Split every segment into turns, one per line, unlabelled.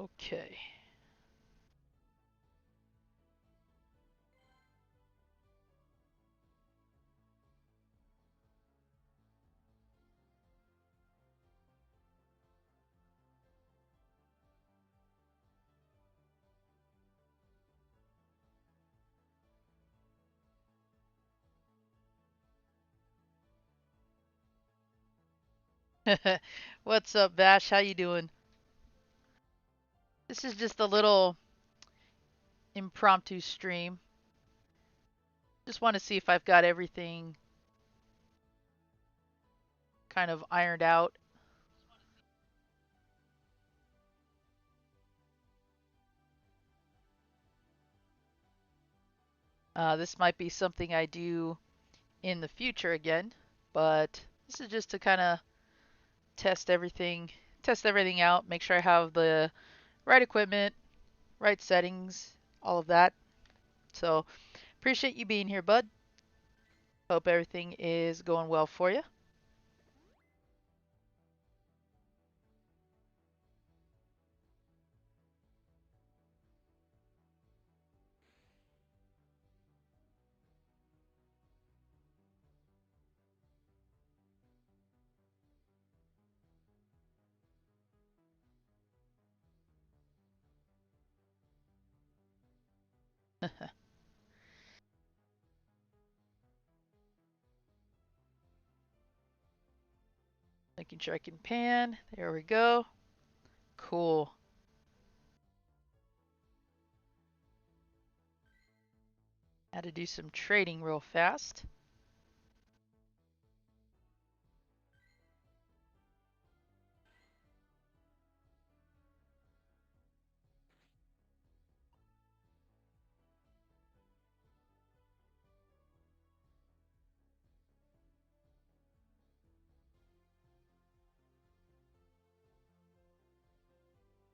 Okay. What's up, Bash? How you doing? This is just a little impromptu stream. Just want to see if I've got everything kind of ironed out. This might be something I do in the future again, but this is just to kind of test everything, test everything out, make sure I have the right equipment, right settings, all of that. So appreciate you being here, bud. Hope everything is going well for you. Making sure I can pan. There we go. Cool. Had to do some trading real fast.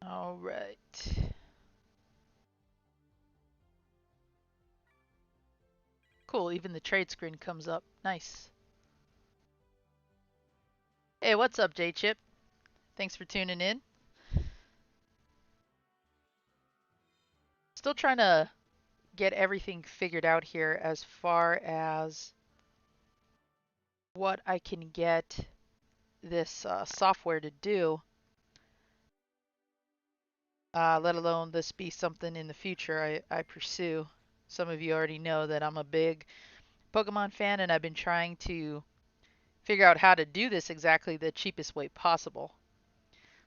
All right. Cool. Even the trade screen comes up. Nice. Hey, what's up, J Chip? Thanks for tuning in. Still trying to get everything figured out here as far as what I can get this software to do, let alone this be something in the future I pursue. Some of you already know that I'm a big Pokemon fan, and I've been trying to figure out how to do this exactly the cheapest way possible.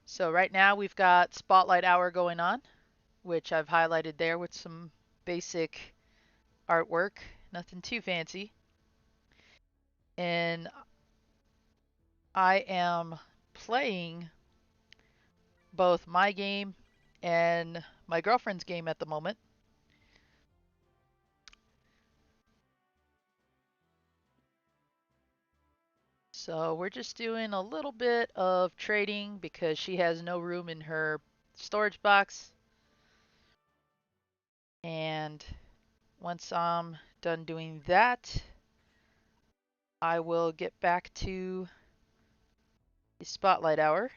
So right now we've got Spotlight Hour going on, which I've highlighted there with some basic artwork, nothing too fancy. And I am playing both my game and my girlfriend's game at the moment. So we're just doing a little bit of trading because she has no room in her storage box. And once I'm done doing that, I will get back to the Spotlight Hour.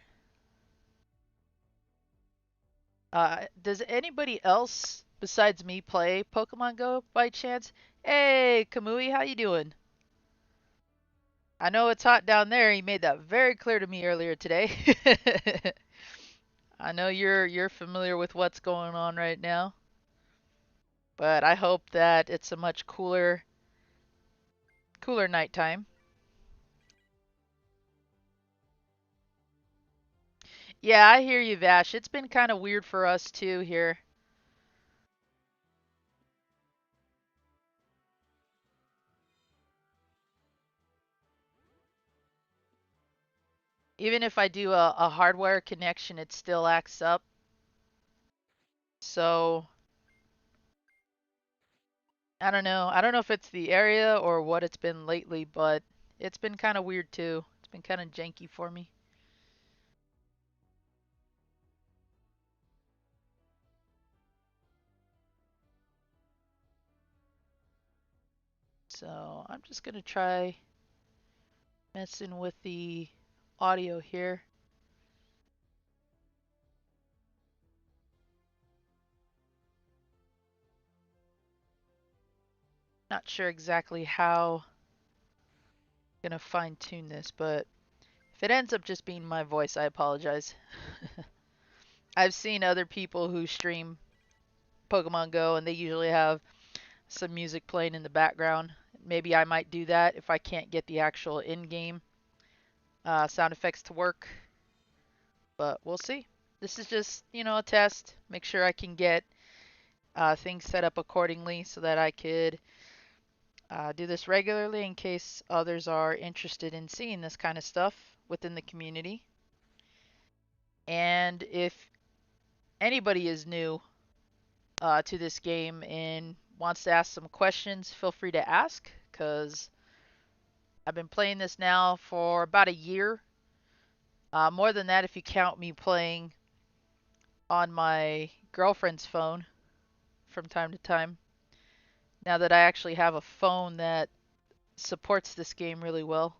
Does anybody else besides me play Pokemon Go by chance? Hey, Kamui, how you doing? I know it's hot down there. You made that very clear to me earlier today. I know you're familiar with what's going on right now, but I hope that it's a much cooler nighttime. Yeah, I hear you, Vash. It's been kind of weird for us too here. Even if I do a hardware connection, it still acts up. So I don't know. I don't know if it's the area or what it's been lately, but it's been kind of weird too. It's been kind of janky for me. So I'm just gonna try messing with the audio here. Not sure exactly how I'm gonna fine tune this, but if it ends up just being my voice, I apologize. I've seen other people who stream Pokemon Go and they usually have some music playing in the background. Maybe I might do that if I can't get the actual in-game sound effects to work, but we'll see. This is just, a test. Make sure I can get things set up accordingly so that I could do this regularly in case others are interested in seeing this kind of stuff within the community. And if anybody is new to this game and wants to ask some questions, feel free to ask because I've been playing this now for about a year. More than that if you count me playing on my girlfriend's phone from time to time. Now that I actually have a phone that supports this game really well.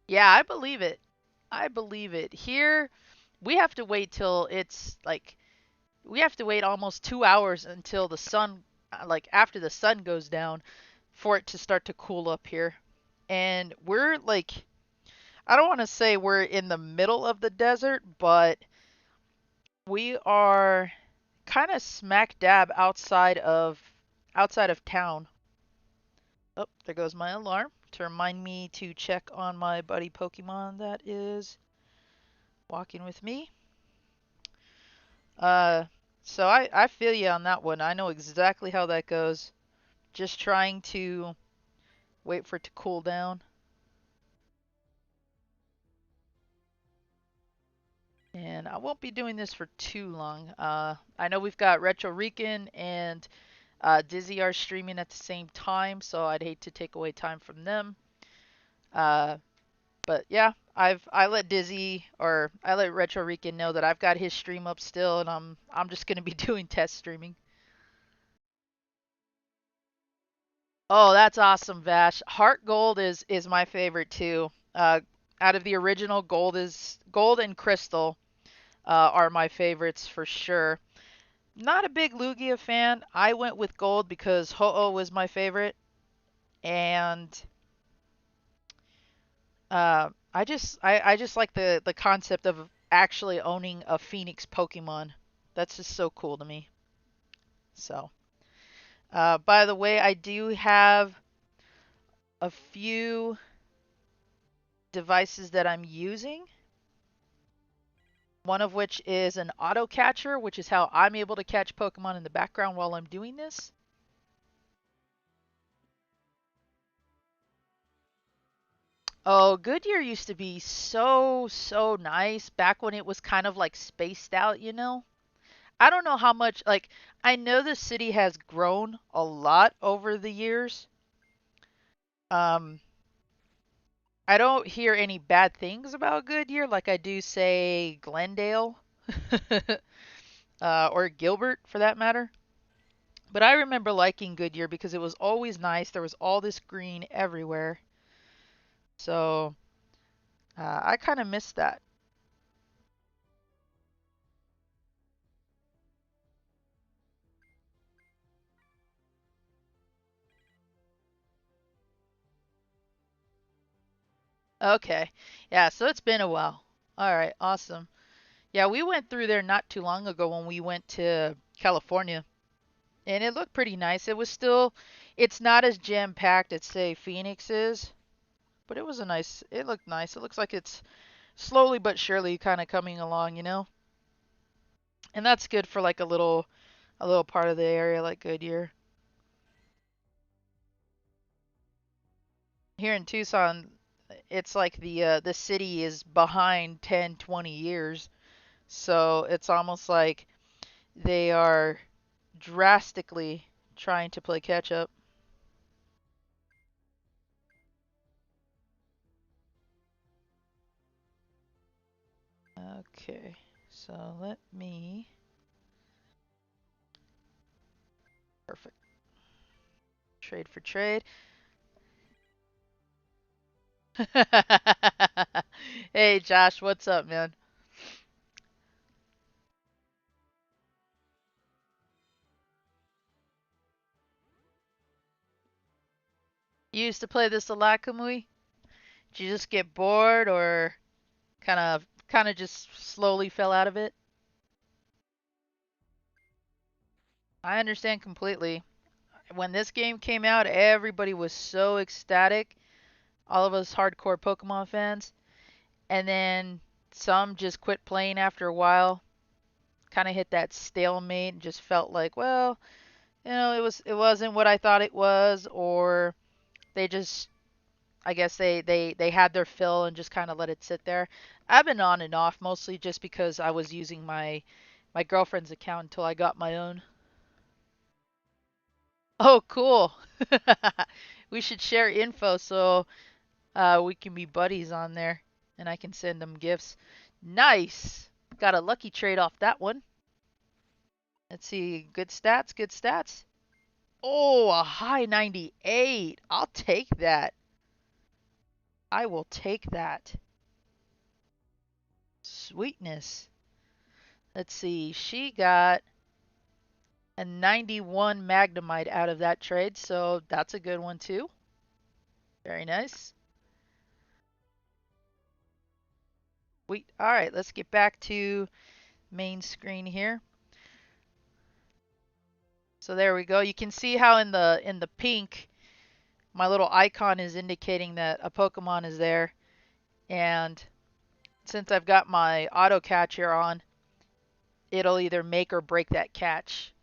Yeah, I believe it. I believe it. Here, we have to wait till it's like we have to wait almost 2 hours until the sun, like after the sun goes down, for it to start to cool up here. And we're like, I don't want to say we're in the middle of the desert, but we are kind of smack dab outside of town. Oh, there goes my alarm to remind me to check on my buddy Pokemon that is walking with me. Uh, so I feel you on that one. I know exactly how that goes. Just trying to wait for it to cool down. And I won't be doing this for too long. I know we've got Retro Rican and Dizzy are streaming at the same time, so I'd hate to take away time from them. Uh, but yeah, I let Dizzy or I let Retro Rican know that I've got his stream up still, and I'm just gonna be doing test streaming. Oh, that's awesome, Vash. Heart Gold is my favorite too. Out of the original, Gold and Crystal are my favorites for sure. Not a big Lugia fan. I went with Gold because Ho-Oh was my favorite, and I just like the concept of actually owning a Phoenix Pokemon. That's just so cool to me. So, by the way, I do have a few devices that I'm using. One of which is an auto catcher, which is how I'm able to catch Pokemon in the background while I'm doing this. Oh, Goodyear used to be so nice back when it was kind of like spaced out. I don't know how much, like, I know the city has grown a lot over the years. Um, I don't hear any bad things about Goodyear like I do, say, Glendale or Gilbert for that matter. But I remember liking Goodyear because it was always nice. There was all this green everywhere. So I kind of miss that. Okay. Yeah, so it's been a while. All right, awesome. Yeah, we went through there not too long ago when we went to California, and it looked pretty nice. It's not as jam-packed as, say, Phoenix is, but it looked nice. It looks like it's slowly but surely kind of coming along. And that's good for like a little part of the area like Goodyear. Here in Tucson, it's like the city is behind 10, 20 years. So it's almost like they are drastically trying to play catch up. Okay, so let me. Perfect. Trade for trade. Hey Josh, what's up, man? You used to play this a lot, Kamui? Did you just get bored or kind of just slowly fell out of it? I understand completely. When this game came out, everybody was so ecstatic, all of us hardcore Pokemon fans, and then some just quit playing after a while, kind of hit that stalemate and just felt like, well, it wasn't what I thought it was, or they just I guess they had their fill and just kind of let it sit there. I've been on and off mostly just because I was using my girlfriend's account until I got my own. Oh, cool. We should share info so we can be buddies on there and I can send them gifts. Nice. Got a lucky trade off that one. Let's see. Good stats, good stats. Oh, a high 98. I'll take that. I will take that. Sweetness. Let's see. She got a 91 Magnemite out of that trade, so that's a good one too. Very nice. All right, let's get back to main screen here. So there we go. You can see how in the pink my little icon is indicating that a Pokemon is there, and since I've got my auto catcher on, it'll either make or break that catch.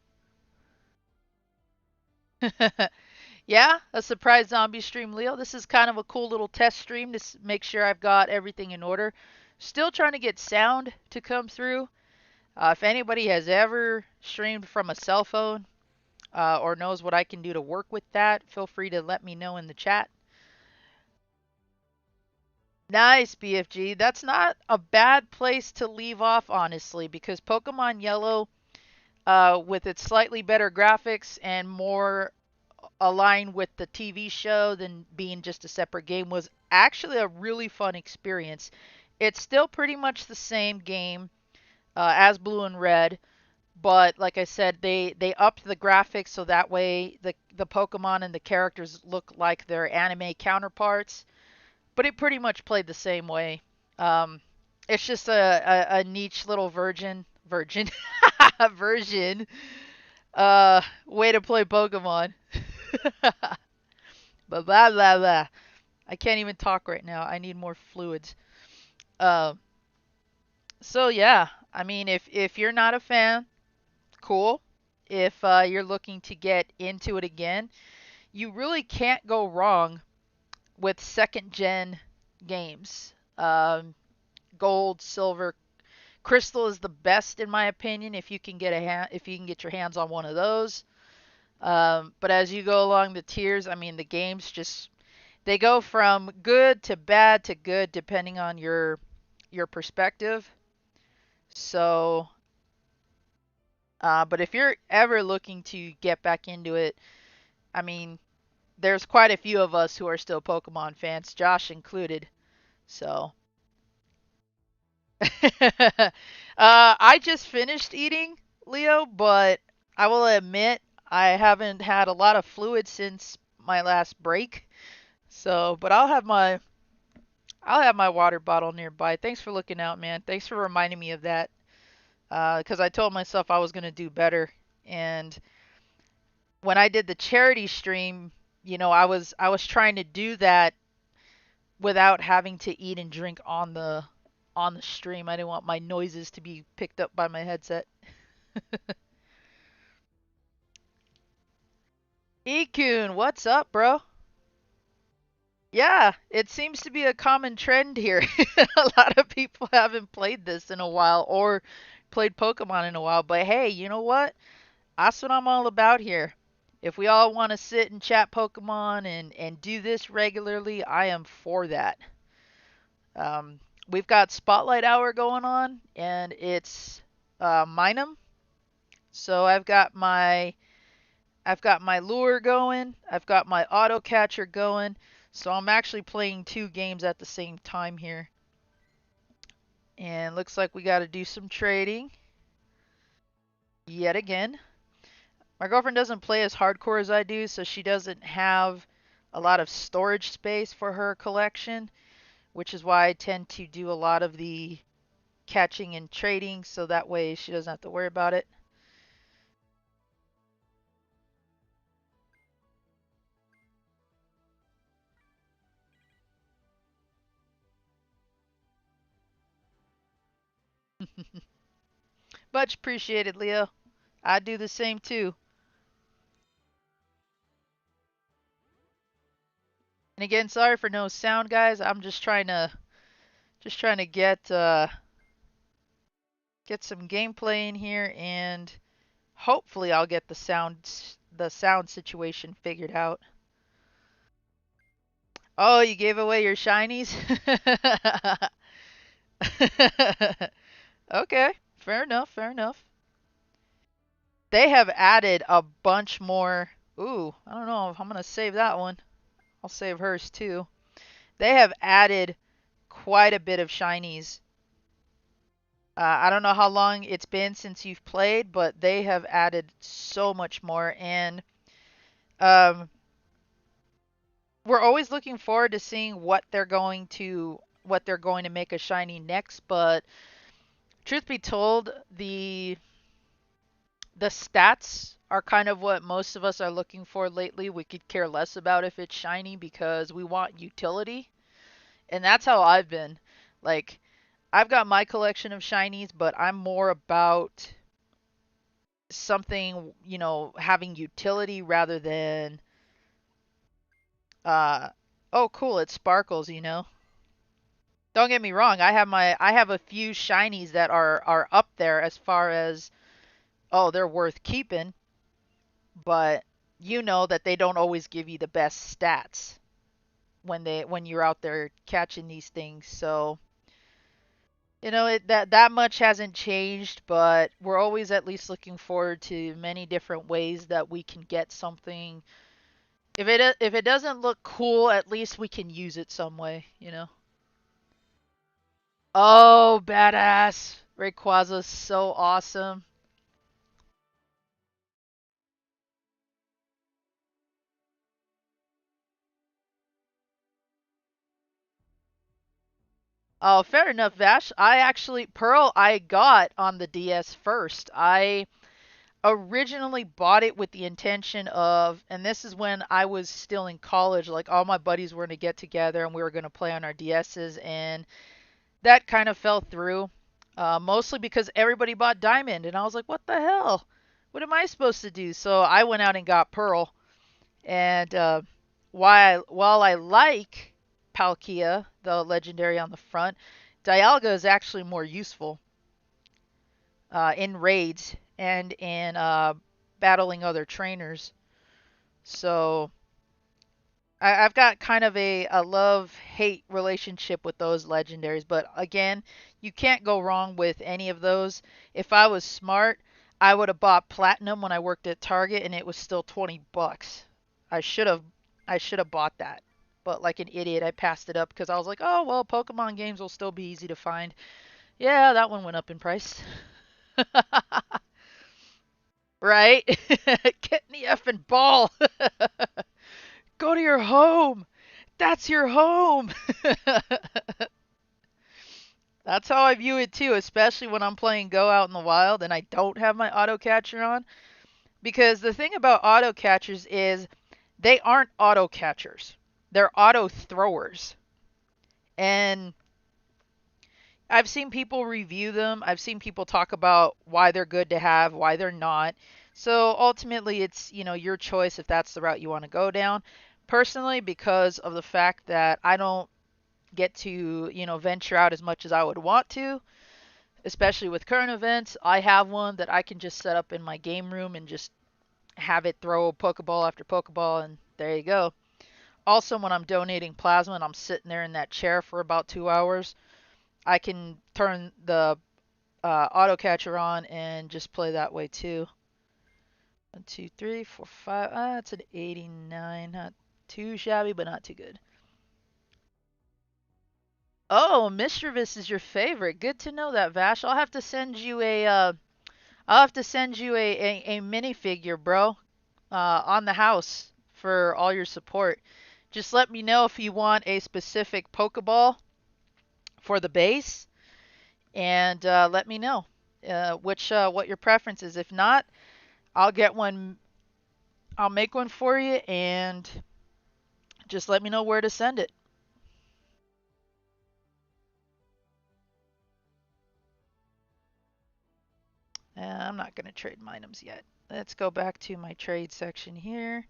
Yeah, a surprise zombie stream, Leo. This is kind of a cool little test stream to make sure I've got everything in order. Still trying to get sound to come through. If anybody has ever streamed from a cell phone or knows what I can do to work with that, feel free to let me know in the chat. Nice, BFG. That's not a bad place to leave off, honestly, because Pokemon Yellow, with its slightly better graphics and more aligned with the TV show than being just a separate game, was actually a really fun experience. It's still pretty much the same game as Blue and Red, but like I said, they upped the graphics so that way the Pokemon and the characters look like their anime counterparts. But it pretty much played the same way. Um, it's just a niche little version way to play Pokemon. Blah blah blah blah. I can't even talk right now. I need more fluids. Uh, so yeah, I mean, if you're not a fan, cool. If you're looking to get into it again, you really can't go wrong with second gen games. Gold, silver, crystal is the best in my opinion if you can if you can get your hands on one of those. But as you go along the tiers, I mean the games just they go from good to bad to good depending on your perspective. So, but if you're ever looking to get back into it, I mean, there's quite a few of us who are still Pokemon fans, Josh included. So, I just finished eating, Leo, but I will admit I haven't had a lot of fluid since my last break. So, but I'll have my water bottle nearby. Thanks for looking out, man. Thanks for reminding me of that. Because I told myself I was gonna do better. And when I did the charity stream, I was trying to do that without having to eat and drink on the stream. I didn't want my noises to be picked up by my headset. Ikun, what's up, bro? Yeah, it seems to be a common trend here. A lot of people haven't played this in a while or played Pokemon in a while, but hey, you know what? That's what I'm all about here. If we all want to sit and chat Pokemon and do this regularly, I am for that. Um, we've got Spotlight Hour going on, and it's Minum. So I've got my lure going. I've got my auto catcher going. So I'm actually playing two games at the same time here. And looks like we got to do some trading yet again. My girlfriend doesn't play as hardcore as I do, so she doesn't have a lot of storage space for her collection, which is why I tend to do a lot of the catching and trading, so that way she doesn't have to worry about it. Much appreciated, Leo. I do the same too. And again, sorry for no sound, guys. I'm just trying to get some gameplay in here, and hopefully I'll get the sound situation figured out. Oh, you gave away your shinies? Okay, fair enough, fair enough. They have added a bunch more. Ooh, I don't know if I'm gonna save that one. I'll save hers too. They have added quite a bit of shinies. I don't know how long it's been since you've played, but they have added so much more, and um, we're always looking forward to seeing what they're going to make a shiny next. But truth be told, the stats are kind of what most of us are looking for lately. We could care less about if it's shiny because we want utility. And that's how I've been. Like, I've got my collection of shinies, but I'm more about something, having utility rather than uh oh cool, it sparkles. Don't get me wrong, I have a few shinies that are up there as far as, oh, they're worth keeping, but you know that they don't always give you the best stats when you're out there catching these things. So, that much hasn't changed, but we're always at least looking forward to many different ways that we can get something. If it doesn't look cool, at least we can use it some way. Oh, badass! Rayquaza's so awesome. Oh, fair enough, Vash. Pearl I got on the DS first. I originally bought it with the intention of, and this is when I was still in college, like all my buddies were going to get together and we were going to play on our DSs, and that kind of fell through. Mostly because everybody bought Diamond, and I was like, what the hell? What am I supposed to do? So I went out and got Pearl, and while I like Palkia, the legendary on the front, Dialga is actually more useful in raids and in battling other trainers. So I've got kind of a love-hate relationship with those legendaries, but again, you can't go wrong with any of those. If I was smart, I would have bought Platinum when I worked at Target and it was still 20 bucks. I should have I should have bought that. But like an idiot, I passed it up because I was like, "Oh, well, Pokemon games will still be easy to find." Yeah, that one went up in price. Right? Get in the effing ball. Go to your home. That's your home. That's how I view it too, especially when I'm playing Go Out in the Wild and I don't have my auto catcher on. Because the thing about auto catchers is they aren't auto catchers, they're auto throwers. And I've seen people review them, I've seen people talk about why they're good to have, why they're not. So ultimately, it's, your choice if that's the route you want to go down. Personally, because of the fact that I don't get to, venture out as much as I would want to, especially with current events. I have one that I can just set up in my game room and just have it throw Pokeball after Pokeball, and there you go. Also, when I'm donating plasma and I'm sitting there in that chair for about 2 hours, I can turn the auto catcher on and just play that way too. 1, 2, 3, 4, 5. It's an 89. Not too shabby, but not too good. Oh, Mischievous is your favorite. Good to know that, Vash. I'll have to send you a minifigure, bro, on the house for all your support. Just let me know if you want a specific Pokeball for the base, and let me know which what your preference is. If not, I'll get one. I'll make one for you, and just let me know where to send it. I'm not gonna trade my items yet. Let's go back to my trade section here.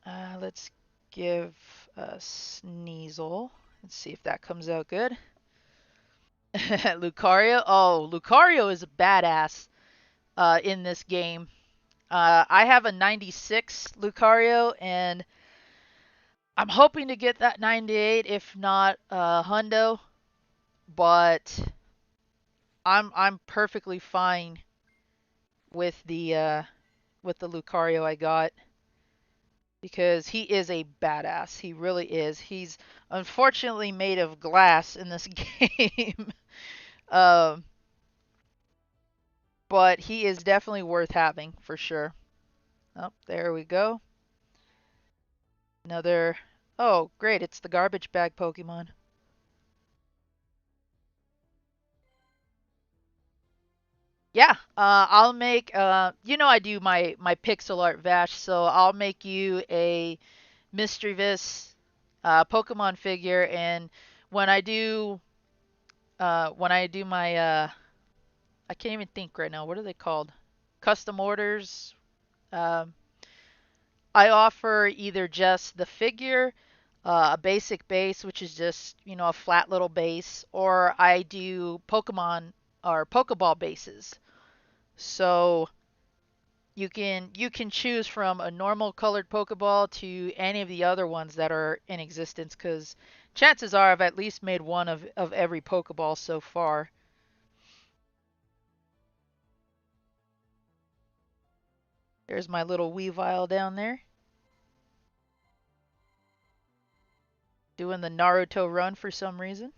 Let's give Sneasel. Let's see if that comes out good. Lucario. Oh, Lucario is a badass in this game. I have a 96 Lucario, and I'm hoping to get that 98, if not Hundo. But I'm perfectly fine with the Lucario I got because he is a badass. He really is. He's unfortunately made of glass in this game. um, but he is definitely worth having for sure. Oh, there we go. Another. Oh, great! It's the garbage bag Pokemon. Yeah, I'll make. I do my pixel art Vash, so I'll make you a mischievous Pokemon figure, and when I do, when I do my, I can't even think right now. What are they called? Custom orders. Um, I offer either just the figure, a basic base, which is just a flat little base, or I do Pokemon or Pokeball bases. So you can choose from a normal colored Pokeball to any of the other ones that are in existence, because chances are I've at least made one of every Pokeball so far. There's my little Weavile down there doing the Naruto run for some reason.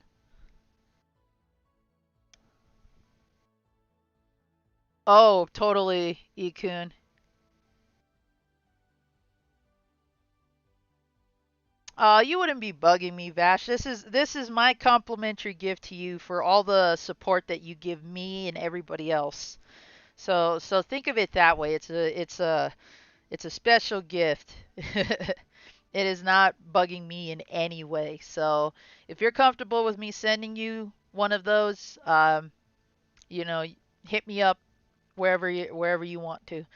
Oh, totally, Ikun. You wouldn't be bugging me, Vash. This is my complimentary gift to you for all the support that you give me and everybody else. So think of it that way. It's a special gift. It is not bugging me in any way. So if you're comfortable with me sending you one of those, you know, hit me up wherever you want to.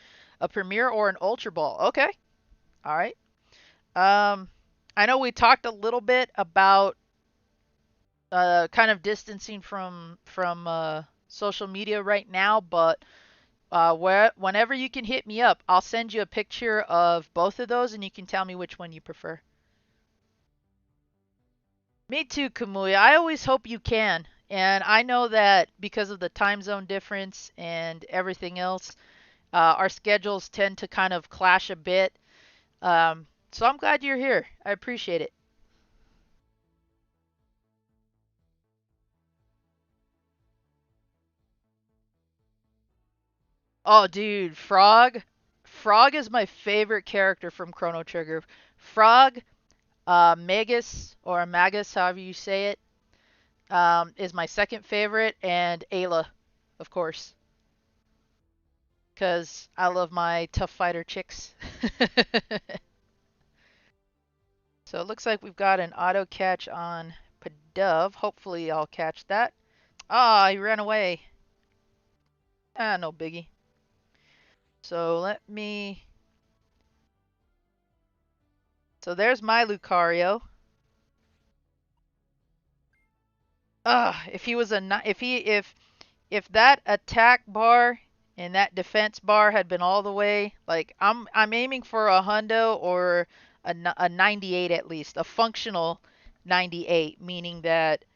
A Premier or an Ultra Ball. Okay. All right. Um, I know we talked a little bit about kind of distancing from social media right now, but whenever you can hit me up, I'll send you a picture of both of those, and you can tell me which one you prefer. Me too, Kamui. I always hope you can. And I know that because of the time zone difference and everything else, our schedules tend to kind of clash a bit. So I'm glad you're here. I appreciate it. Oh, dude, Frog. Frog is my favorite character from Chrono Trigger. Frog, Magus, or Magus, however you say it, is my second favorite, and Ayla, of course, because I love my tough fighter chicks. So it looks like we've got an auto catch on Pidove. Hopefully I'll catch that. Ah, he ran away. Ah, no biggie. So let me. So there's my Lucario. Ah, if he was a if that attack bar and that defense bar had been all the way, like I'm aiming for a hundo or a 98 at least, a functional 98, meaning that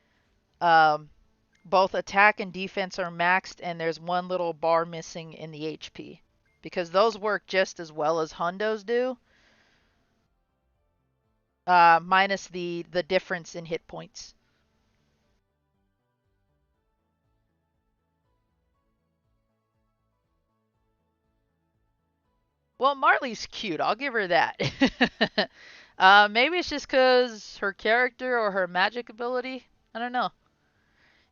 um, both attack and defense are maxed and there's one little bar missing in the HP. Because those work just as well as hundos do. minus the difference in hit points. Well, Marley's cute. I'll give her that. Maybe it's just because her character or her magic ability. I don't know.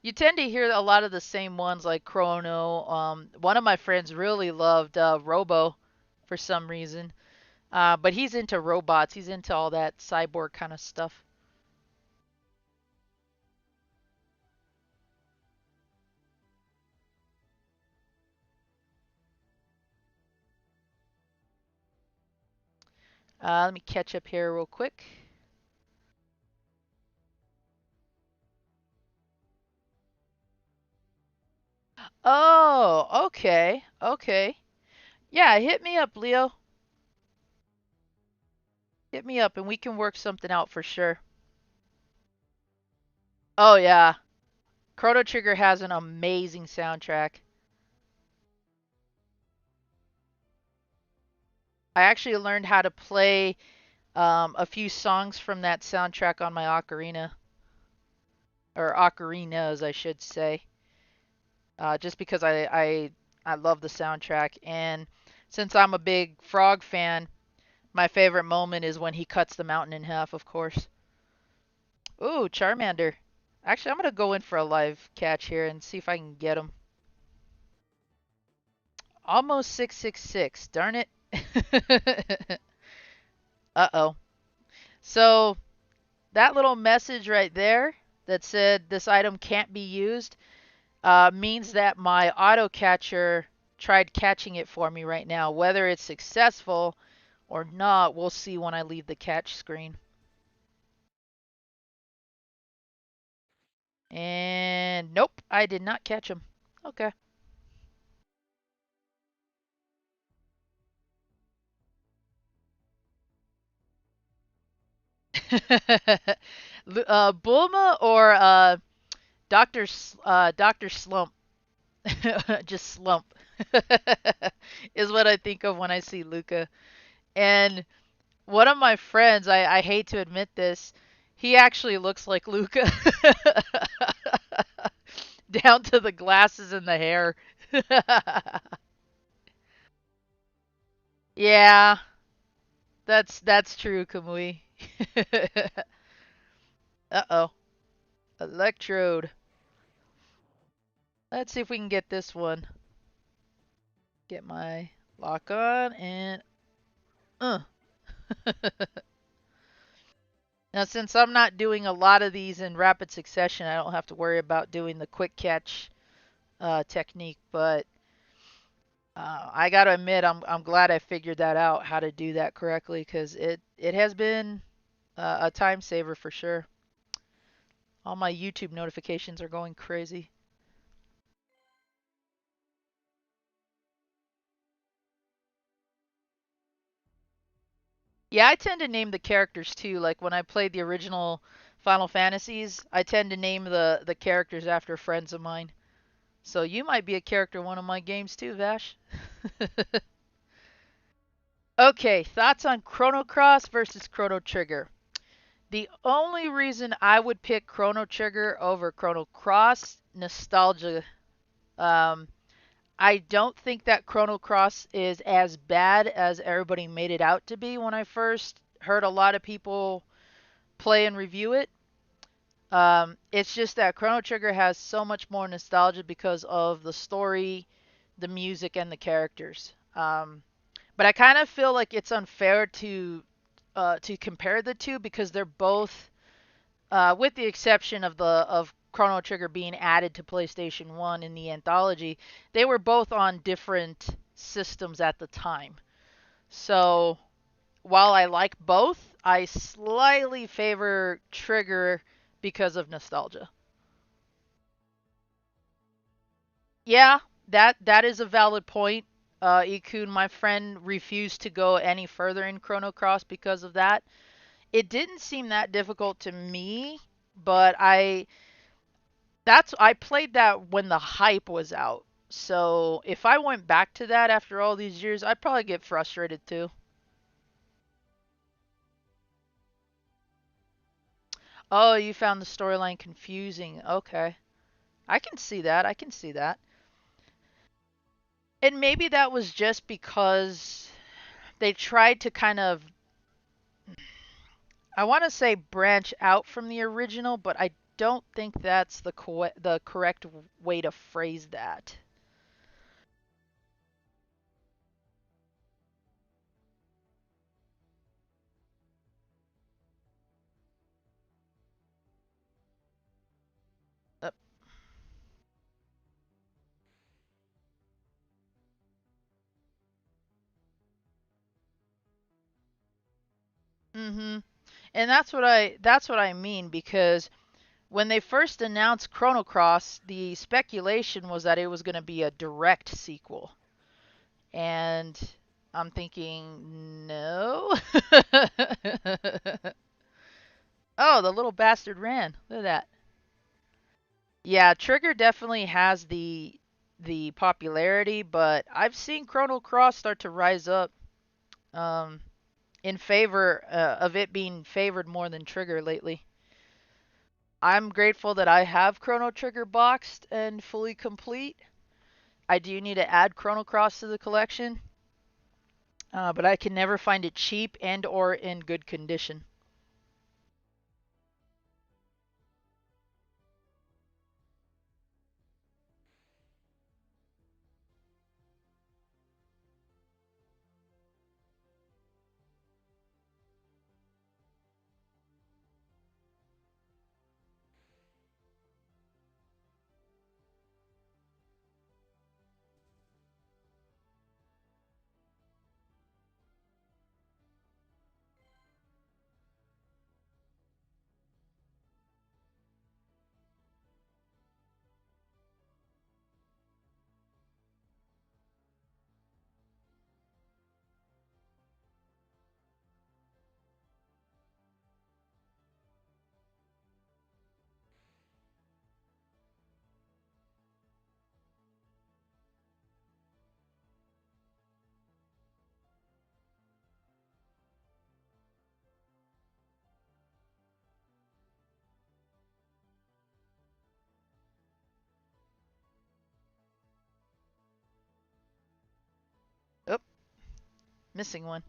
You tend to hear a lot of the same ones like Chrono. One of my friends really loved Robo for some reason. But he's into robots. He's into all that cyborg kind of stuff. Let me catch up here real quick. Oh, okay, okay. Yeah, hit me up, Leo. Hit me up and we can work something out for sure. Oh yeah, Chrono Trigger has an amazing soundtrack. I actually learned how to play a few songs from that soundtrack on my ocarina, or ocarinas, I should say, just because I love the soundtrack. And since I'm a big Frog fan, my favorite moment is when he cuts the mountain in half, of course. Ooh, Charmander. Actually, I'm gonna go in for a live catch here and see if I can get him. Almost 666. Darn it. Uh-oh. So that little message right there that said this item can't be used means that my auto catcher tried catching it for me right now. Whether it's successful or not, we'll see when I leave the catch screen. And nope, I did not catch him. Okay. Bulma or Doctor Slump, just Slump, is what I think of when I see Luca. And one of my friends, I hate to admit this, he actually looks like Luca, down to the glasses and the hair. Yeah, that's true, Kamui. Uh-oh. Electrode. Let's see if we can get this one. Get my lock on and uh. Now, since I'm not doing a lot of these in rapid succession, I don't have to worry about doing the quick catch technique. But I gotta admit, I'm glad I figured that out, how to do that correctly, because it has been a time saver for sure. All my YouTube notifications are going crazy. Yeah, I tend to name the characters too. Like when I played the original Final Fantasies, I tend to name the characters after friends of mine. So you might be a character in one of my games too, Vash. Okay, thoughts on Chrono Cross versus Chrono Trigger. The only reason I would pick Chrono Trigger over Chrono Cross, nostalgia. Um, I don't think that Chrono Cross is as bad as everybody made it out to be when I first heard a lot of people play and review it. It's just that Chrono Trigger has so much more nostalgia because of the story, the music, and the characters. But I kind of feel like it's unfair to compare the two because they're both, with the exception of the of Chrono Trigger being added to PlayStation One in the anthology, they were both on different systems at the time. So while I like both, I slightly favor Trigger because of nostalgia. Yeah, that is a valid point. Ikun, my friend, refused to go any further in Chrono Cross because of that. It didn't seem that difficult to me, but I played that when the hype was out. So if I went back to that after all these years, I'd probably get frustrated too. Oh, you found the storyline confusing. Okay. I can see that. I can see that. And maybe that was just because they tried to kind of, I want to say, branch out from the original, but I don't think that's the correct way to phrase that. Uh, mm-hmm. And that's what I mean because when they first announced Chrono Cross, the speculation was that it was going to be a direct sequel. And I'm thinking, no. Oh, the little bastard ran. Look at that. Yeah, Trigger definitely has the popularity, but I've seen Chrono Cross start to rise up um, in favor of it being favored more than Trigger lately. I'm grateful that I have Chrono Trigger boxed and fully complete. I do need to add Chrono Cross to the collection, but I can never find it cheap and or in good condition. Oh, missing one.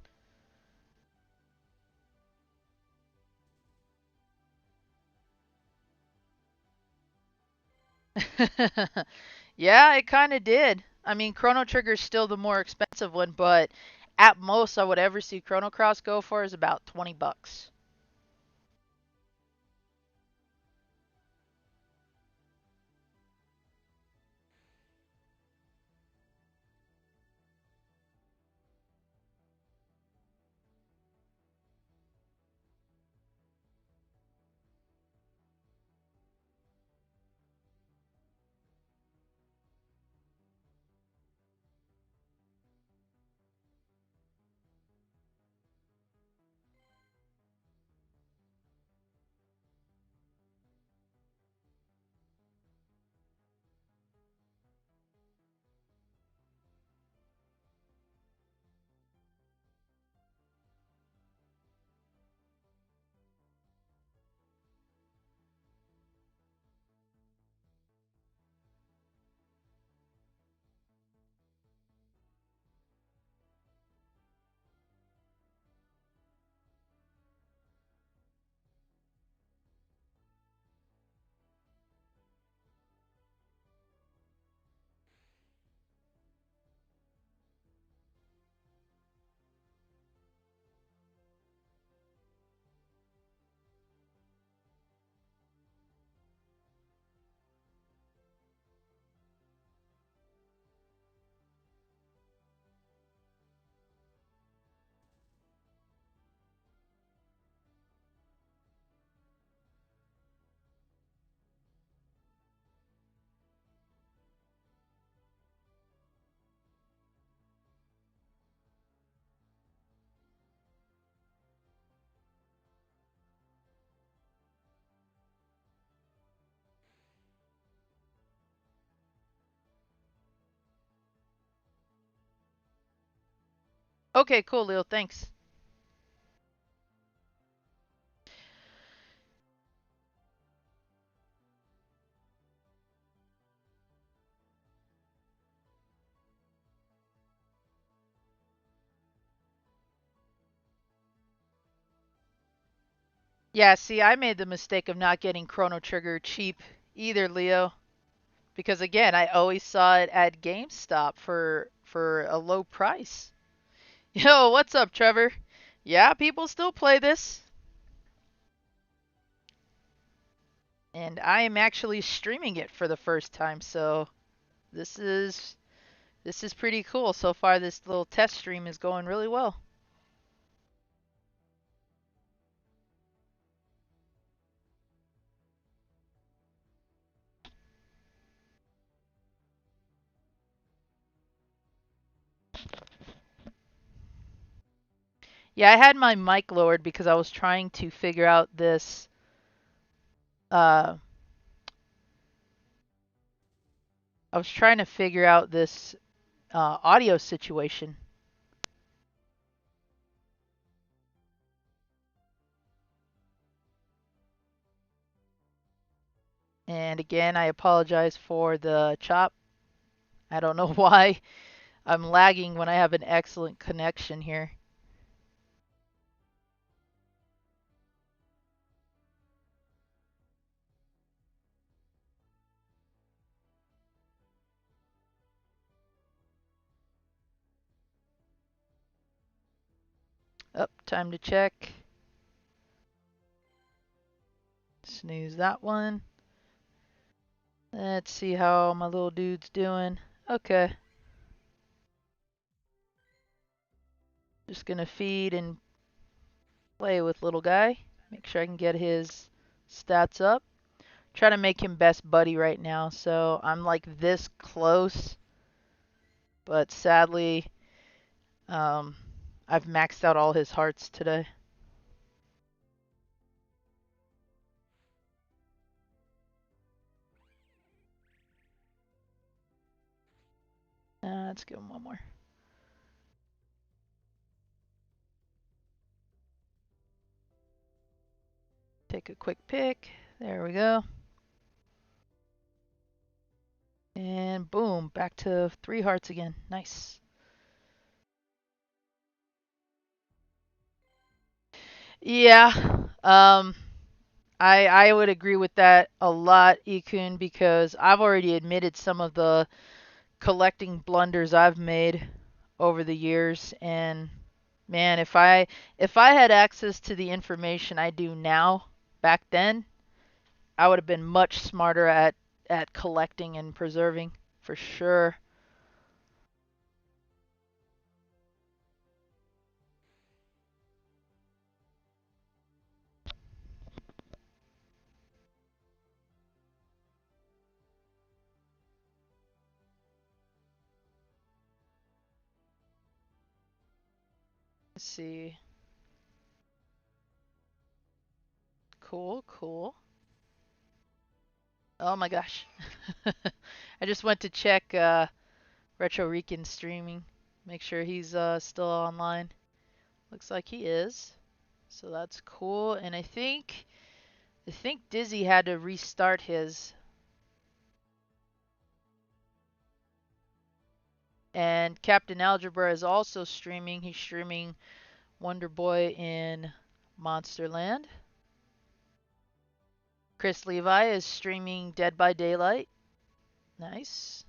Yeah, it kind of did. I mean, Chrono Trigger's still the more expensive one, but at most I would ever see Chrono Cross go for is about 20 bucks. Okay, cool, Leo. Thanks. Yeah, see, I made the mistake of not getting Chrono Trigger cheap either, Leo, because again, I always saw it at GameStop for a low price. Yo, what's up, Trevor? Yeah, people still play this, and I am actually streaming it for the first time, so this is this is pretty cool. So far this little test stream is going really well. Yeah, I had my mic lowered because I was trying to figure out this uh audio situation. And again, I apologize for the chop. I don't know why I'm lagging when I have an excellent connection here. Up, time to check. Snooze that one. Let's see how my little dude's doing. Okay. Just gonna feed and play with little guy. Make sure I can get his stats up. Trying to make him best buddy right now, so I'm like this close, but sadly, um, I've maxed out all his hearts today. Let's give him one more. Take a quick pick. There we go. And boom, back to 3 hearts again. Nice. Yeah, um, I would agree with that a lot, Ikun, because I've already admitted some of the collecting blunders I've made over the years, and man, if I had access to the information I do now back then, I would have been much smarter at collecting and preserving for sure. Let's see. Cool, cool. Oh my gosh. I just went to check Retro Rican streaming. Make sure he's still online. Looks like he is. So that's cool. And I think Dizzy had to restart his. And Captain Algebra is also streaming. He's streaming Wonder Boy in Monsterland. Chris Levi is streaming Dead by Daylight. Nice.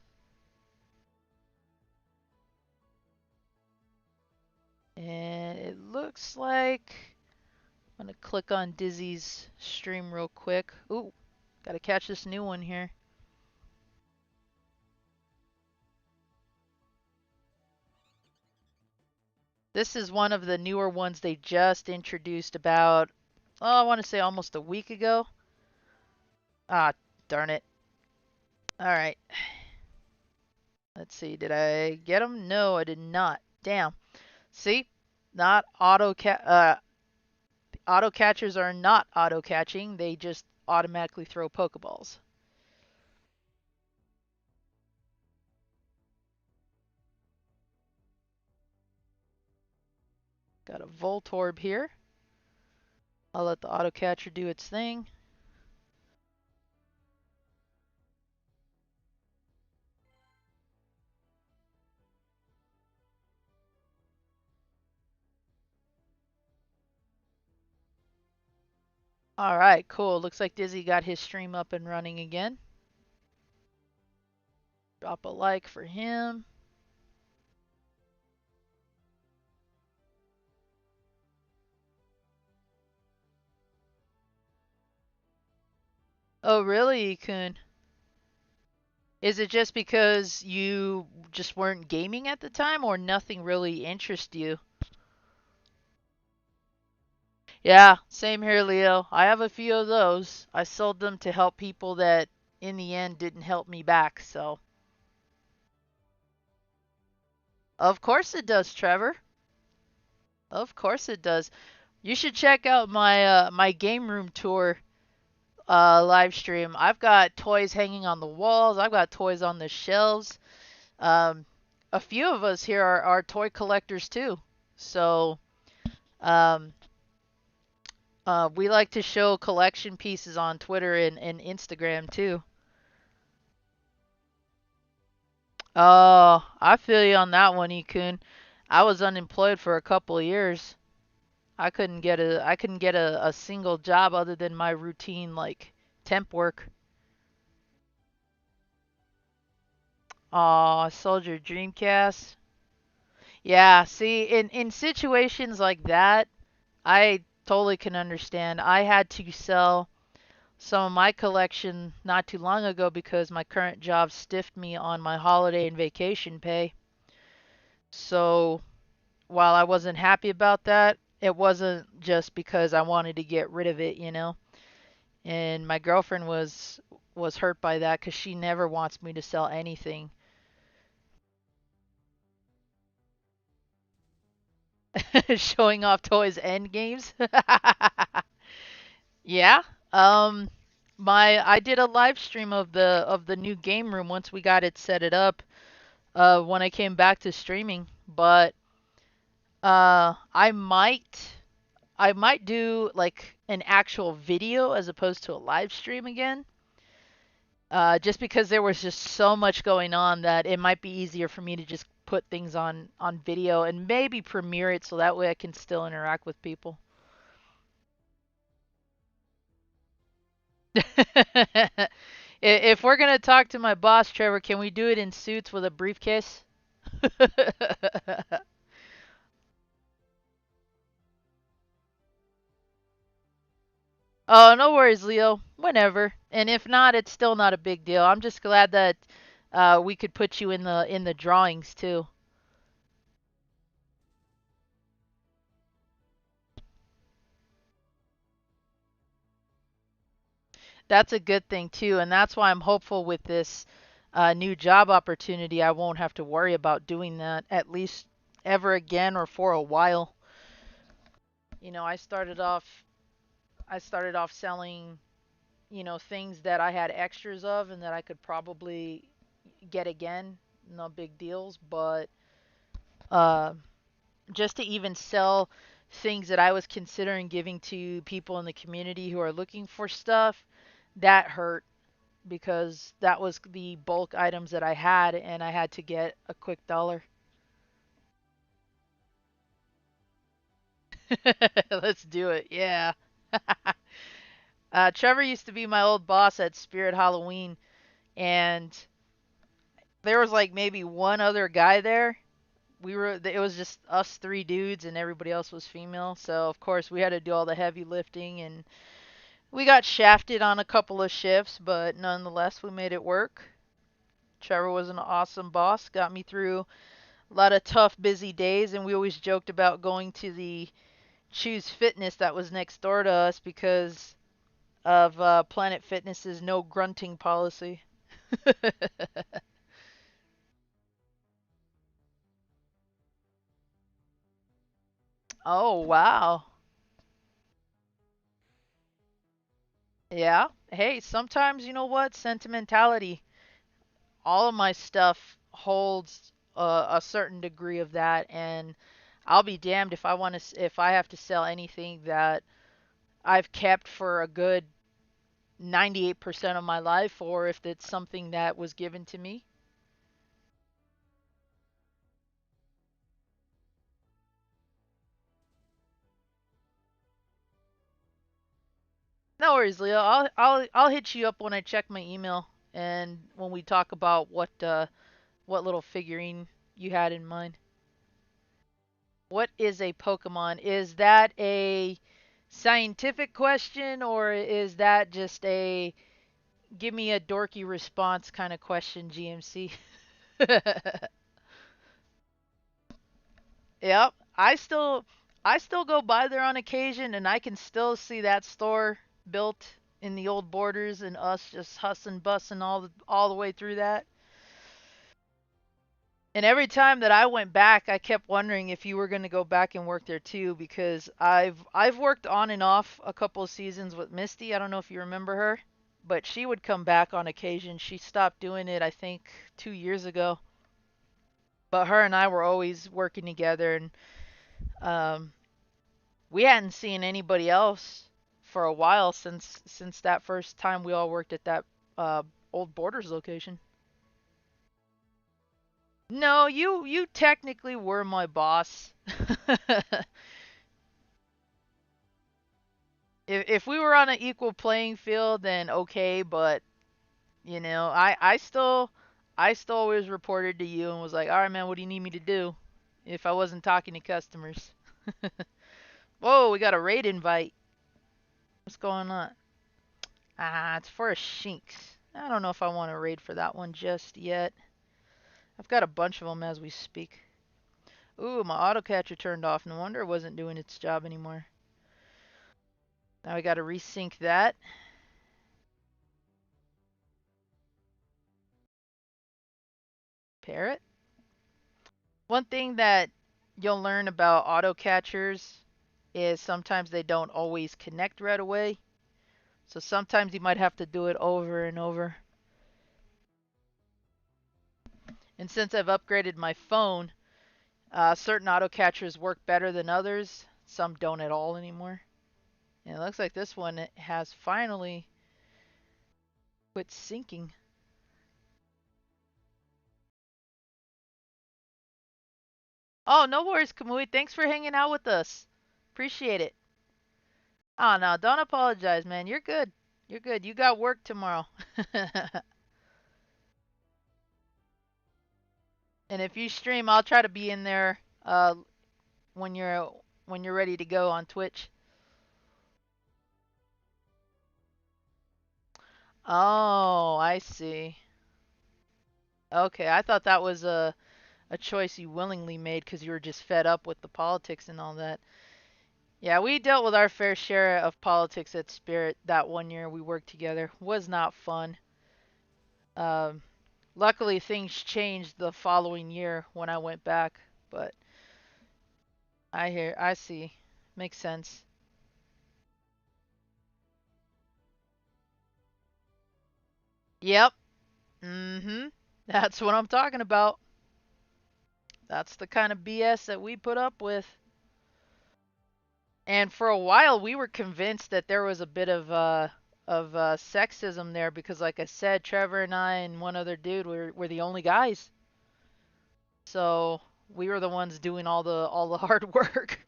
And it looks like I'm gonna click on Dizzy's stream real quick. Ooh, gotta catch this new one here. This is one of the newer ones they just introduced about, oh, I want to say almost a week ago. Ah, darn it. All right. Let's see. Did I get them? No, I did not. Damn. See? Not auto catchers are not auto catching. They just automatically throw Pokeballs. Got a Voltorb here. I'll let the auto catcher do its thing. All right, cool. Looks like Dizzy got his stream up and running again. Drop a like for him. Oh, really, Kun? Is it just because you just weren't gaming at the time or nothing really interests you? Yeah, same here, Leo. I have a few of those. I sold them to help people that in the end didn't help me back, so. Of course it does, Trevor. Of course it does. You should check out my game room tour live stream. I've got toys hanging on the walls. I've got toys on the shelves. Um, a few of us here are toy collectors too. So um, we like to show collection pieces on Twitter and Instagram too. Oh, I feel you on that one, Ikun. I was unemployed for a couple of years. I couldn't get a single job other than my routine like temp work. Aw, sold your Dreamcast. Yeah, see, in situations like that, I totally can understand. I had to sell some of my collection not too long ago because my current job stiffed me on my holiday and vacation pay. So while I wasn't happy about that, it wasn't just because I wanted to get rid of it. And my girlfriend was hurt by that because she never wants me to sell anything. Showing off toys and games. Yeah. Um I did a live stream of the new game room once we got it set it up when I came back to streaming, but I might do like an actual video as opposed to a live stream again. Just because there was just so much going on that it might be easier for me to just put things on video and maybe premiere it so that way I can still interact with people. If we're gonna talk to my boss, Trevor, can we do it in suits with a briefcase? Oh, no worries, Leo. Whenever. And if not, it's still not a big deal. I'm just glad that we could put you in the drawings too. That's a good thing too, and that's why I'm hopeful with this new job opportunity. I won't have to worry about doing that at least ever again or for a while. I started off selling, things that I had extras of and that I could probably get again. No big deals, but uh, just to even sell things that I was considering giving to people in the community who are looking for stuff, that hurt because that was the bulk items that I had and I had to get a quick dollar. Let's do it. Yeah. Trevor used to be my old boss at Spirit Halloween, and there was like maybe one other guy there. It was just us three dudes, and everybody else was female. So of course we had to do all the heavy lifting, and we got shafted on a couple of shifts, but nonetheless we made it work. Trevor was an awesome boss, got me through a lot of tough, busy days, and we always joked about going to the Choose Fitness that was next door to us because of Planet Fitness's no grunting policy. Oh, wow. Yeah. Hey, sometimes you know what? Sentimentality. All of my stuff holds a certain degree of that, and I'll be damned if I have to sell anything that I've kept for a good 98% of my life, or if it's something that was given to me. No worries, Leo. I'll hit you up when I check my email and when we talk about what little figurine you had in mind. What is a Pokemon? Is that a scientific question or is that just a give me a dorky response kind of question, GMC? Yep. I still go by there on occasion and I can still see that store built in the old borders and us just hustling bussing all the way through that. And every time that I went back, I kept wondering if you were going to go back and work there too because I've worked on and off a couple of seasons with Misty. I don't know if you remember her, but she would come back on occasion. She stopped doing it I think 2 years ago. But her and I were always working together and um we hadn't seen anybody else for a while since that first time we all worked at that uh old Borders location. No, you technically were my boss. If we were on an equal playing field, then okay, but I still always reported to you and was like, all right, man, what do you need me to do? If I wasn't talking to customers. Whoa, we got a raid invite. What's going on? Ah, it's for a Shinx. I don't know if I want to raid for that one just yet. I've got a bunch of them as we speak. Ooh, my auto catcher turned off. No wonder it wasn't doing its job anymore. Now we got to resync that. Parrot. One thing that you'll learn about auto catchers is sometimes they don't always connect right away. So sometimes you might have to do it over and over. And since I've upgraded my phone, certain auto catchers work better than others. Some don't at all anymore. And it looks like this one has finally quit syncing. Oh, no worries, Kamui. Thanks for hanging out with us. Appreciate it. Oh, no, don't apologize, man. You're good. You're good. You got work tomorrow. And if you stream, I'll try to be in there when you're ready to go on Twitch. Oh, I see. Okay, I thought that was a choice you willingly made because you were just fed up with the politics and all that. Yeah, we dealt with our fair share of politics at Spirit that one year we worked together. Was not fun. Um, Luckily, things changed the following year when I went back. But I see. Makes sense. Yep. Mm-hmm. That's what I'm talking about. That's the kind of BS that we put up with. And for a while, we were convinced that there was a bit of sexism there because, like I said, Trevor and I and one other dude were the only guys. So we were the ones doing all the hard work.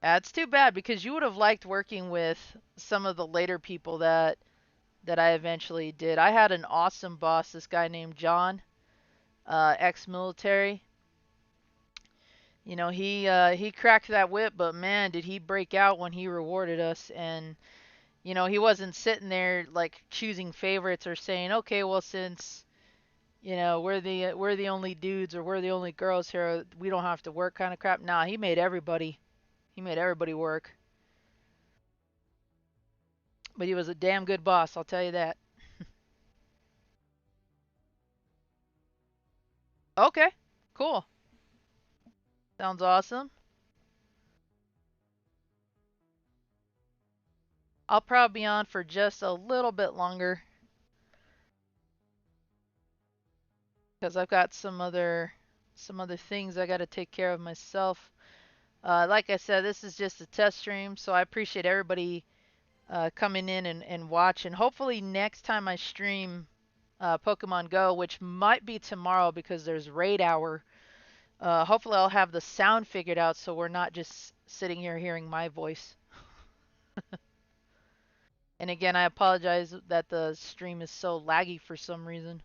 That's too bad because you would have liked working with some of the later people that I eventually did. I had an awesome boss, this guy named John, ex-military. He cracked that whip, but man, did he break out when he rewarded us. And he wasn't sitting there like choosing favorites or saying, okay, well, since we're the only dudes or we're the only girls here, we don't have to work kind of crap. Nah, he made everybody work. But he was a damn good boss, I'll tell you that. Okay, cool. Sounds awesome. I'll probably be on for just a little bit longer because I've got some other things I got to take care of myself. Like I said, this is just a test stream, so I appreciate everybody coming in and watching. Hopefully, next time I stream, Pokemon Go, which might be tomorrow because there's raid hour. Hopefully, I'll have the sound figured out so we're not just sitting here hearing my voice. And again, I apologize that the stream is so laggy for some reason.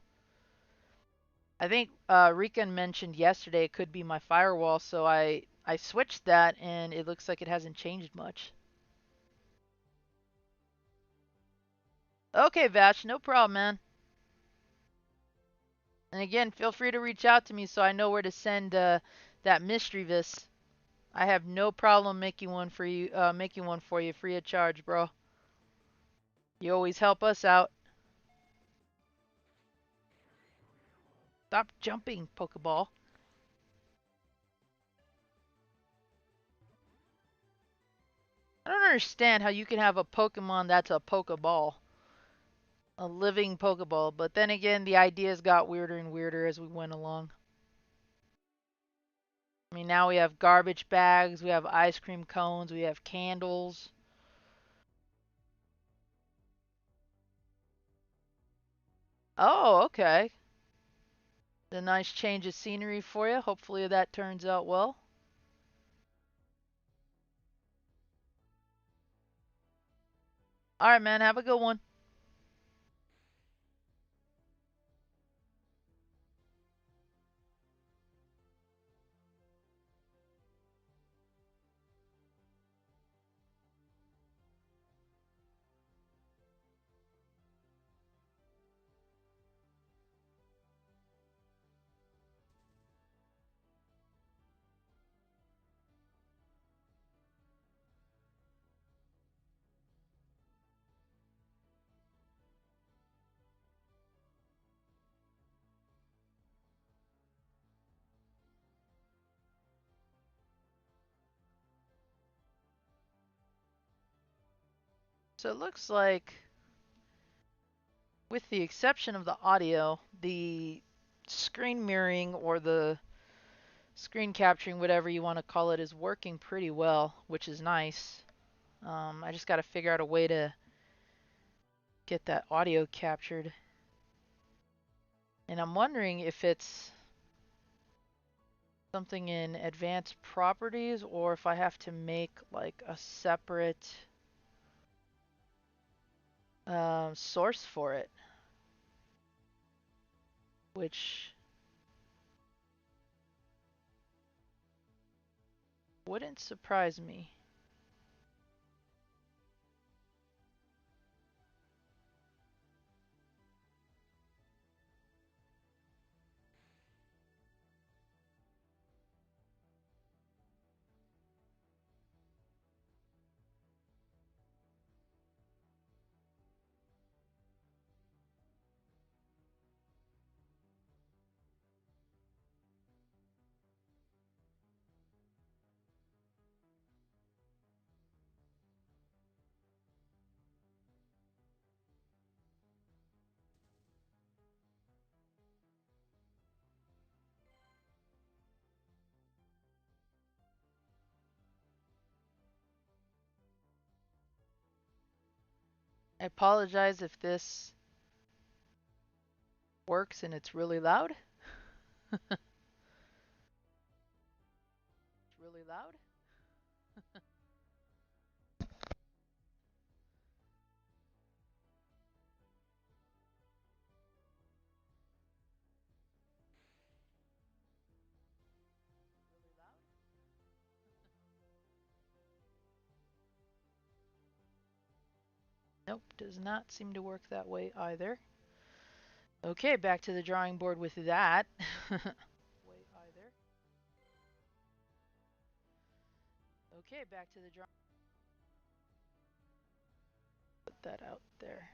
I think Rikan mentioned yesterday it could be my firewall, so I switched that and it looks like it hasn't changed much. Okay, Vash, no problem, man. And again, feel free to reach out to me so I know where to send that mystery vis. I have no problem making one for you free of charge, bro. You always help us out. Stop jumping, Pokeball. I don't understand how you can have a Pokemon that's a Pokeball. A living Pokeball. But then again, the ideas got weirder and weirder as we went along. I mean, now we have garbage bags, we have ice cream cones, we have candles. Oh, okay. A nice change of scenery for you. Hopefully that turns out well. All right, man. Have a good one. So it looks like, with the exception of the audio, the screen mirroring or the screen capturing, whatever you want to call it, is working pretty well, which is nice. I just got to figure out a way to get that audio captured. And I'm wondering if it's something in advanced properties or if I have to make like a separate source for it, which wouldn't surprise me. I apologize if this works and it's really loud. It's really loud. Really loud. Nope, does not seem to work that way either. Okay, back to the drawing board with that. Way either. Okay, back to the drawing. Put that out there.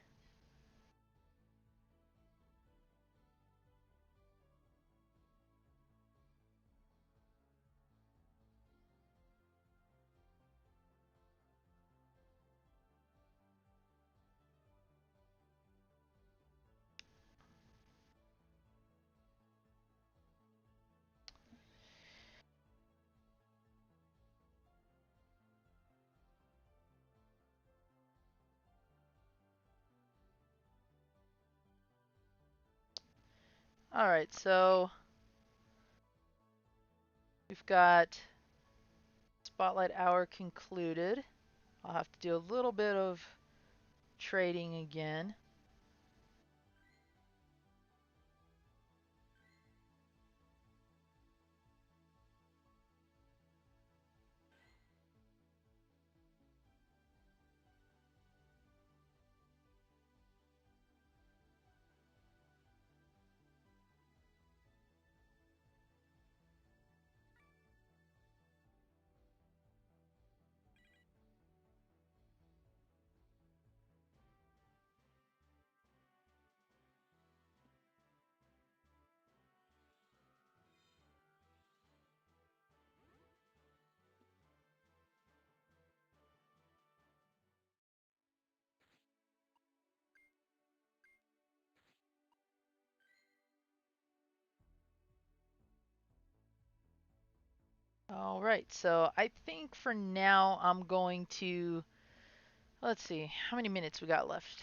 All right, so we've got Spotlight Hour concluded. I'll have to do a little bit of trading again. All right, so I think for now I'm going to, let's see, how many minutes we got left?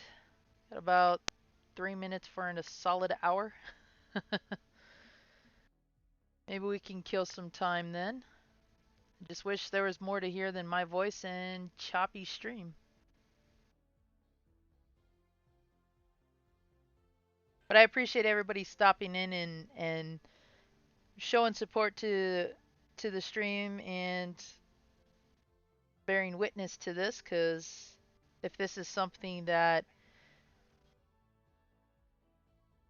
Got about 3 minutes for a solid hour. Maybe we can kill some time then. Just wish there was more to hear than my voice and choppy stream. But I appreciate everybody stopping in and showing support to the stream and bearing witness to this, because if this is something that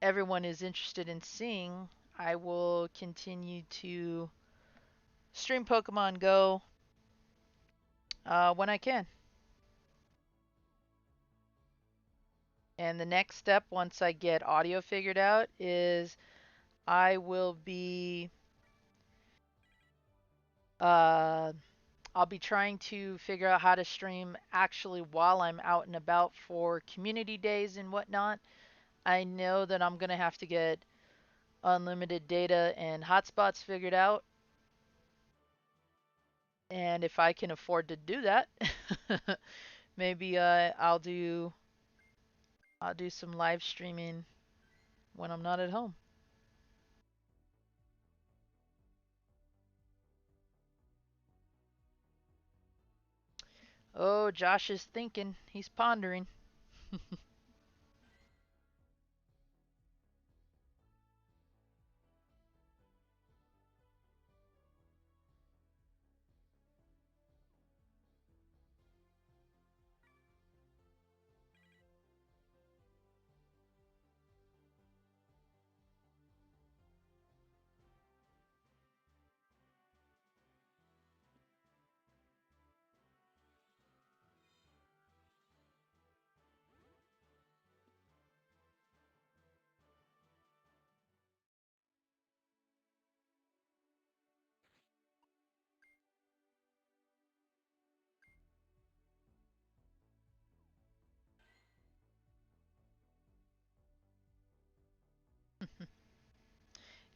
everyone is interested in seeing, I will continue to stream Pokemon Go when I can. And the next step, once I get audio figured out, is I will be uh, I'll be trying to figure out how to stream actually while I'm out and about for community days and whatnot. I know that I'm gonna have to get unlimited data and hotspots figured out, and if I can afford to do that, maybe I'll do some live streaming when I'm not at home. Oh, Josh is thinking. He's pondering.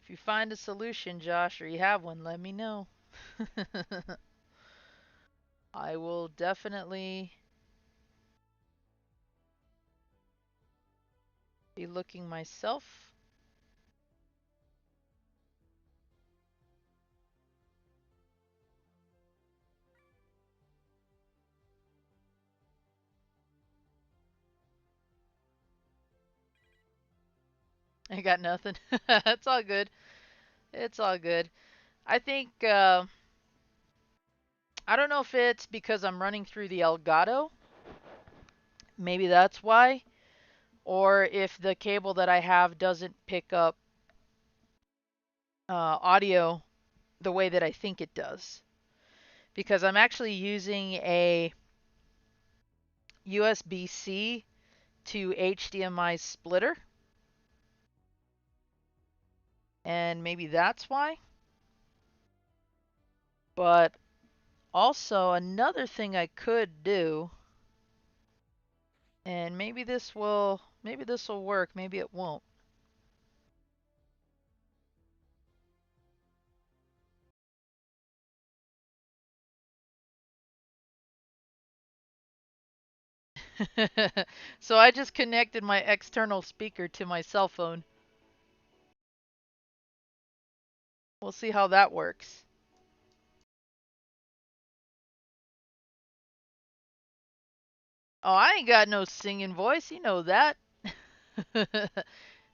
If you find a solution, Josh, or you have one, let me know. I will definitely be looking myself. I got nothing. It's all good. It's all good. I think I don't know if it's because I'm running through the Elgato. Maybe that's why. Or if the cable that I have doesn't pick up audio the way that I think it does. Because I'm actually using a USB-C to HDMI splitter. And maybe that's why. But also another thing I could do, and maybe this will work, maybe it won't. So I just connected my external speaker to my cell phone. We'll see how that works. Oh, I ain't got no singing voice. You know that.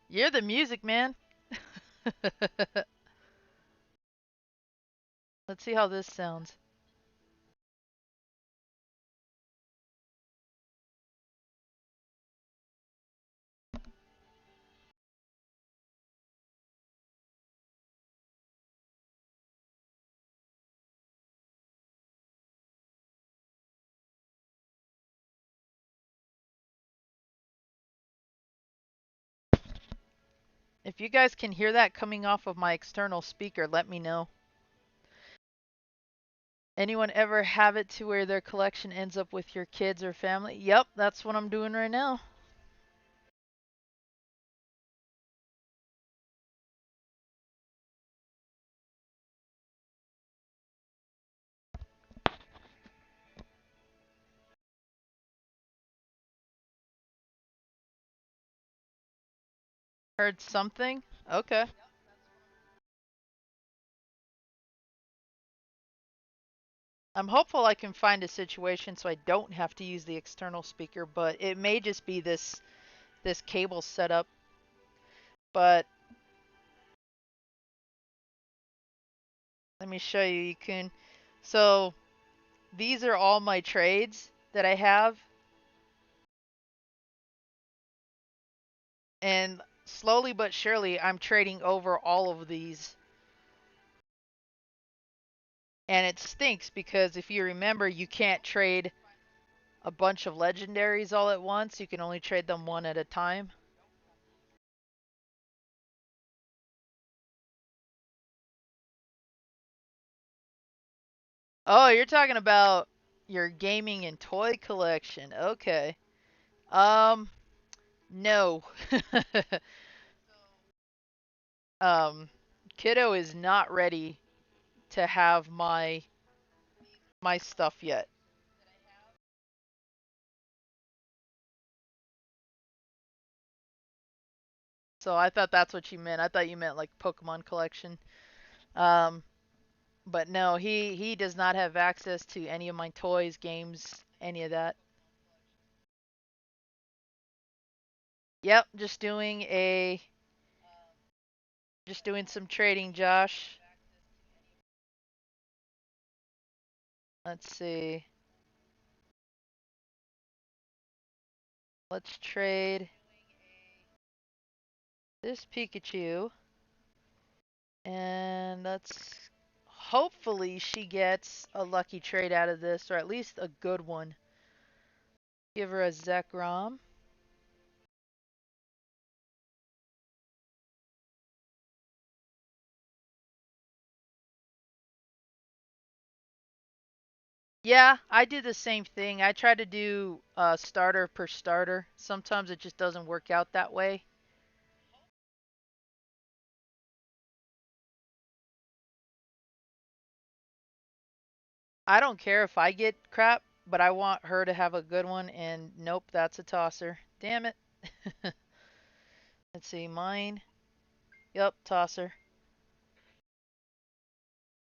You're the music man. Let's see how this sounds. If you guys can hear that coming off of my external speaker, let me know. Anyone ever have it to where their collection ends up with your kids or family? Yep, that's what I'm doing right now. Heard something? Okay. I'm hopeful I can find a situation so I don't have to use the external speaker, but it may just be this cable setup. But let me show you. You can. So these are all my trades that I have, and slowly but surely I'm trading over all of these. And it stinks because if you remember, you can't trade a bunch of legendaries all at once. You can only trade them one at a time. Oh, you're talking about your gaming and toy collection. Okay. Um, no. um, Kiddo is not ready to have my stuff yet. So I thought that's what you meant. I thought you meant like Pokemon collection. Um, but no, he does not have access to any of my toys, games, any of that. Yep, just doing some trading, Josh. Let's see. Let's trade this Pikachu, and let's hopefully she gets a lucky trade out of this, or at least a good one. Give her a Zekrom. Yeah, I do the same thing. I try to do starter per starter. Sometimes it just doesn't work out that way. I don't care if I get crap, but I want her to have a good one, and nope, that's a tosser. Damn it. Let's see, mine. Yep, tosser.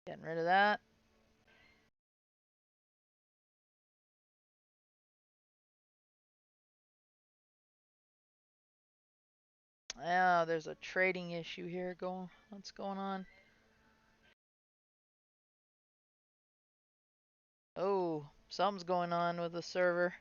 Getting rid of that. Oh, there's a trading issue here going. What's going on? Oh, something's going on with the server.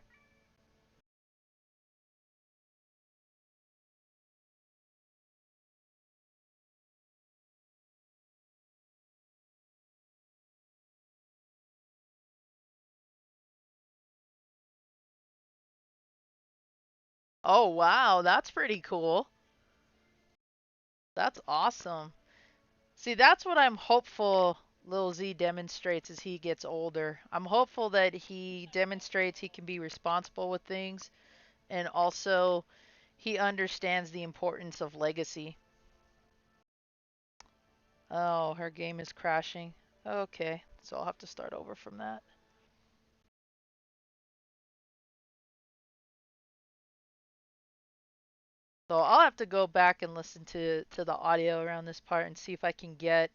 Oh, wow, that's pretty cool. That's awesome. See, that's what I'm hopeful Lil Z demonstrates as he gets older. I'm hopeful that he demonstrates he can be responsible with things, and also he understands the importance of legacy. Oh, her game is crashing. Okay, so I'll have to start over from that. So I'll have to go back and listen to the audio around this part and see if I can get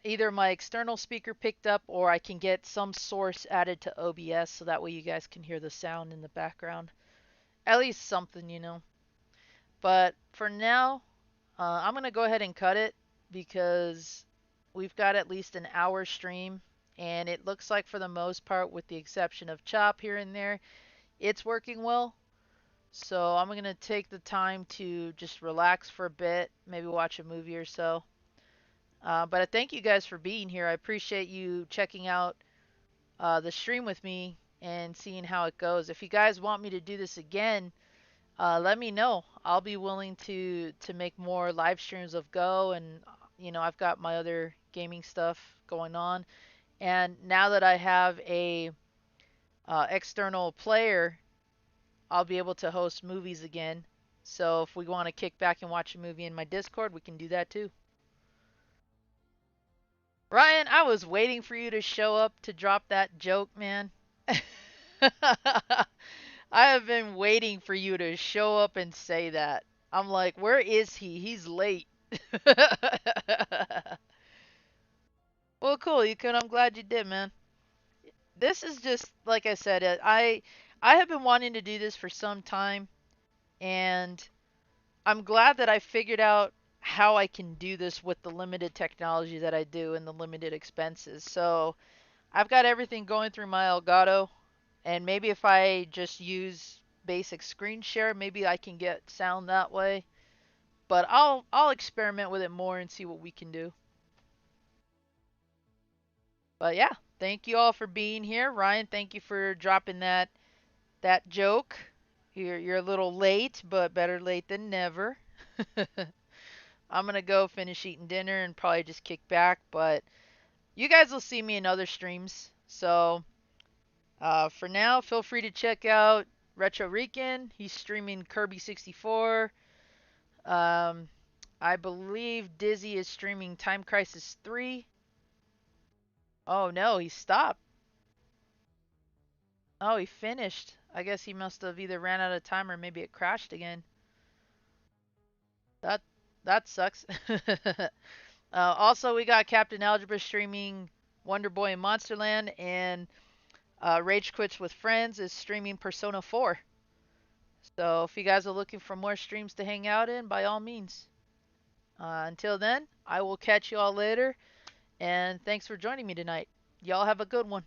either my external speaker picked up or I can get some source added to OBS so that way you guys can hear the sound in the background. At least something. But for now, I'm going to go ahead and cut it because we've got at least an hour stream, and it looks like for the most part, with the exception of chop here and there, it's working well. So I'm going to take the time to just relax for a bit, maybe watch a movie or so. But I thank you guys for being here. I appreciate you checking out the stream with me and seeing how it goes. If you guys want me to do this again, let me know. I'll be willing to make more live streams of Go, and I've got my other gaming stuff going on. And now that I have a external player, I'll be able to host movies again. So if we want to kick back and watch a movie in my Discord, we can do that too. Ryan, I was waiting for you to show up to drop that joke, man. I have been waiting for you to show up and say that. I'm like, where is he? He's late. Well, cool. You could. I'm glad you did, man. This is just like I said. I have been wanting to do this for some time, and I'm glad that I figured out how I can do this with the limited technology that I do and the limited expenses. So I've got everything going through my Elgato, and maybe if I just use basic screen share, maybe I can get sound that way. But I'll experiment with it more and see what we can do. But yeah, thank you all for being here. Ryan, thank you for dropping that joke. You're a little late, but better late than never. I'm gonna go finish eating dinner and probably just kick back, but you guys will see me in other streams. So for now, feel free to check out Retro Rican. He's streaming Kirby 64. Um, I believe Dizzy is streaming Time Crisis 3. Oh no, he stopped. Oh, he finished. I guess he must have either ran out of time or maybe it crashed again. That that sucks. Also, we got Captain Algebra streaming Wonder Boy and Monsterland, and Rage Quits with Friends is streaming Persona 4. So if you guys are looking for more streams to hang out in, by all means. Until then, I will catch you all later, and thanks for joining me tonight. Y'all have a good one.